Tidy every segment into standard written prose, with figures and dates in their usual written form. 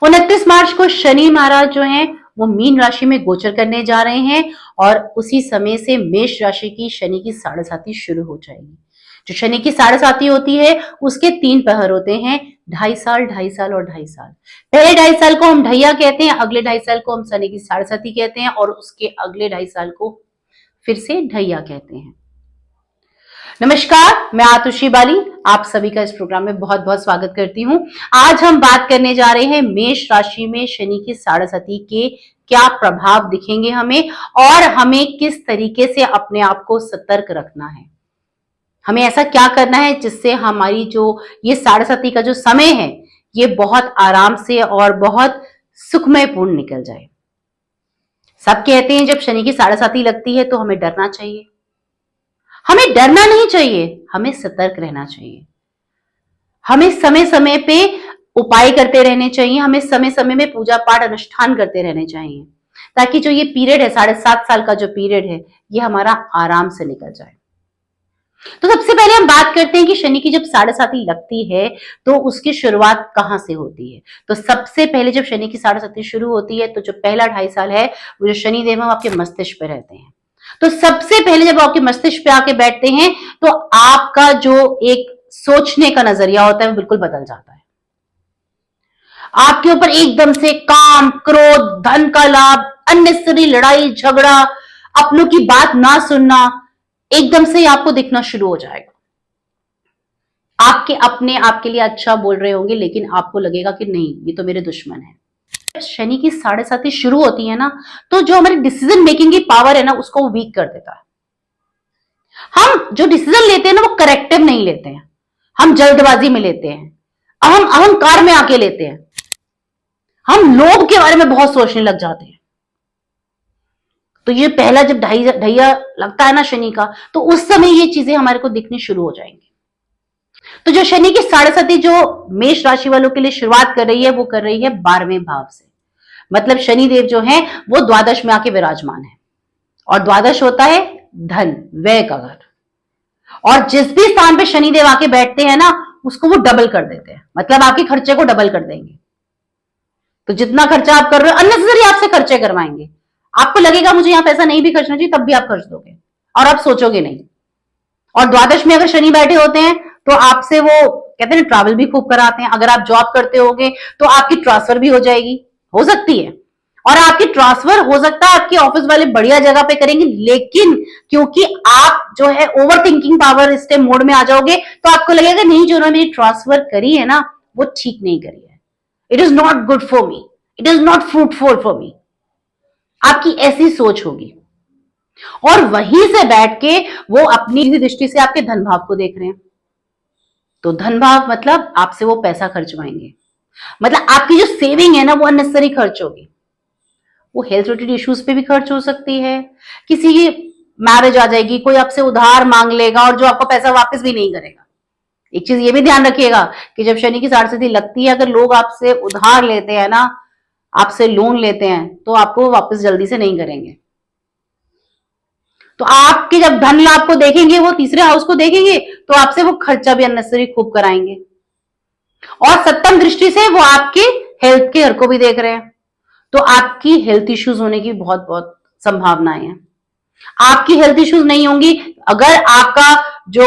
29 मार्च को शनि महाराज जो हैं वो मीन राशि में गोचर करने जा रहे हैं और उसी समय से मेष राशि की शनि की साढ़ेसाती शुरू हो जाएगी। जो शनि की साढ़ेसाती होती है उसके 3 पहर होते हैं, 2.5 साल, 2.5 साल और 2.5 साल। पहले 2.5 साल को हम ढैया कहते हैं, अगले 2.5 साल को हम शनि की साढ़ेसाती कहते हैं और उसके अगले 2.5 साल को फिर से ढैया कहते हैं। नमस्कार, मैं आतुषी बाली आप सभी का इस प्रोग्राम में बहुत बहुत स्वागत करती हूं। आज हम बात करने जा रहे हैं मेष राशि में शनि की साढ़ेसाती के क्या प्रभाव दिखेंगे हमें और हमें किस तरीके से अपने आप को सतर्क रखना है। हमें ऐसा क्या करना है जिससे हमारी जो ये साढ़ेसाती का जो समय है ये बहुत आराम से और बहुत सुखमय पूर्ण निकल जाए। सब कहते हैं जब शनि की साढ़ेसाती लगती है तो हमें डरना चाहिए। हमें डरना नहीं चाहिए, हमें सतर्क रहना चाहिए। हमें समय समय पे उपाय करते रहने चाहिए, हमें समय समय में पूजा पाठ अनुष्ठान करते रहने चाहिए ताकि जो ये पीरियड है 7.5 साल का जो पीरियड है ये हमारा आराम से निकल जाए। तो सबसे पहले हम बात करते हैं कि शनि की जब साढ़ेसाती लगती है तो उसकी शुरुआत कहां से होती है। तो सबसे पहले जब शनि की साढ़ेसाती शुरू होती है तो जो पहला 2.5 साल है वो जो शनि देव है वो आपके मस्तिष्क पे रहते हैं। तो सबसे पहले जब आपके मस्तिष्क पे आके बैठते हैं तो आपका जो एक सोचने का नजरिया होता है वो बिल्कुल बदल जाता है। आपके ऊपर एकदम से काम, क्रोध, धन का लाभ, अननेसेसरी लड़ाई झगड़ा, अपनों की बात ना सुनना एकदम से आपको दिखना शुरू हो जाएगा। आपके अपने आपके लिए अच्छा बोल रहे होंगे लेकिन आपको लगेगा कि नहीं ये तो मेरे दुश्मन है। शनि की साढ़ेसाती शुरू होती है ना तो जो हमारी डिसीजन मेकिंग की पावर है ना उसको वो वीक कर देता है। हम जो डिसीजन लेते हैं ना वो करेक्टिव नहीं लेते हैं, हम जल्दबाजी में लेते हैं, अहंकार में आके लेते हैं, हम लोभ के बारे में बहुत सोचने लग जाते हैं। तो ये पहला जब ढैया लगता है ना शनि का तो उस समय ये चीजें हमारे को दिखनी शुरू हो जाएंगी। तो जो शनि की साढ़ेसाती जो मेष राशि वालों के लिए शुरुआत कर रही है वो कर रही है 12वें भाव से। मतलब शनि देव जो है वो द्वादश में आके विराजमान है और द्वादश होता है धन व्यय का घर। और जिस भी स्थान पे शनि देव आके बैठते हैं ना उसको वो डबल कर देते हैं, मतलब आपके खर्चे को डबल कर देंगे। तो जितना खर्चा आप कर रहे हो अननेसेसरी आपसे खर्चे करवाएंगे। आपको लगेगा मुझे यहां पैसा नहीं भी खर्चना चाहिए तब भी आप खर्च दोगे और आप सोचोगे नहीं। और द्वादश में अगर शनि बैठे होते हैं तो आपसे वो कहते हैं ट्रैवल भी खूब कराते हैं। अगर आप जॉब करते होगे तो आपकी ट्रांसफर भी हो जाएगी, हो सकती है, और आपकी ट्रांसफर हो सकता है आपके ऑफिस वाले बढ़िया जगह पे करेंगे, लेकिन क्योंकि आप जो है ओवर थिंकिंग पावर इस टाइम मोड में आ जाओगे तो आपको लगेगा नहीं जो उन्होंने मेरी ट्रांसफर करी है ना वो ठीक नहीं करी है, it is not good for me, it is not fruitful for me. आपकी ऐसी सोच होगी और वहीं से बैठ के वो अपनी दृष्टि से आपके धन भाव को देख रहे हैं। तो धन भाव मतलब आपसे वो पैसा खर्चवाएंगे, मतलब आपकी जो सेविंग है ना वो अननेसेसरी खर्च होगी। वो हेल्थ रिलेटेड इश्यूज पे भी खर्च हो सकती है, किसी की मैरिज आ जाएगी, कोई आपसे उधार मांग लेगा और जो आपको पैसा वापस भी नहीं करेगा। एक चीज ये भी ध्यान रखिएगा कि जब शनि की साढ़ेसाती लगती है अगर लोग आपसे उधार लेते हैं ना, आपसे लोन लेते हैं तो आपको वापस जल्दी से नहीं करेंगे। तो आपके जब धन लाभ को देखेंगे वो तीसरे हाउस को देखेंगे तो आपसे वो खर्चा भी अननेसेसरी खूब कराएंगे। और सप्तम दृष्टि से वो आपके हेल्थ के घर को भी देख रहे हैं तो आपकी हेल्थ इश्यूज होने की बहुत बहुत संभावनाएं हैं। आपकी हेल्थ इश्यूज नहीं होंगी अगर आपका जो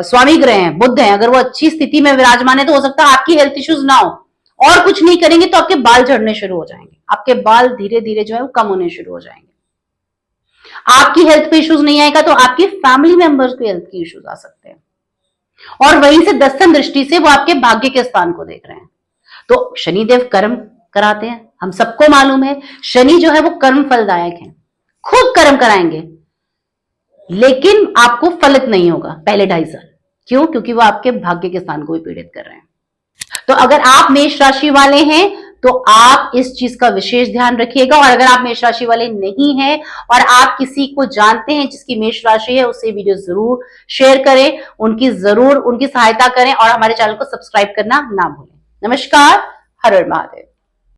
स्वामी ग्रह है बुध है अगर वो अच्छी स्थिति में विराजमान है तो हो सकता है आपकी हेल्थ इश्यूज ना हो। और कुछ नहीं करेंगे तो आपके बाल झड़ने शुरू हो जाएंगे, आपके बाल धीरे धीरे जो है वो कम होने शुरू हो जाएंगे। आपकी हेल्थ पे इश्यूज नहीं आएगा तो आपकी फैमिली मेंबर्स को हेल्थ की इश्यूज आ सकते हैं। और वहीं से दसम दृष्टि से वो आपके भाग्य के स्थान को देख रहे हैं। तो शनिदेव कर्म कराते हैं, हम सबको मालूम है शनि जो है वो कर्म फलदायक है, खूब कर्म कराएंगे लेकिन आपको फलित नहीं होगा पहले 2.5 साल। क्यों? क्योंकि वो आपके भाग्य के स्थान को भी पीड़ित कर रहे हैं। तो अगर आप मेष राशि वाले हैं तो आप इस चीज का विशेष ध्यान रखिएगा। और अगर आप मेष राशि वाले नहीं हैं और आप किसी को जानते हैं जिसकी मेष राशि है उसे वीडियो जरूर शेयर करें, उनकी सहायता करें और हमारे चैनल को सब्सक्राइब करना ना भूलें। नमस्कार, हर हर महादेव।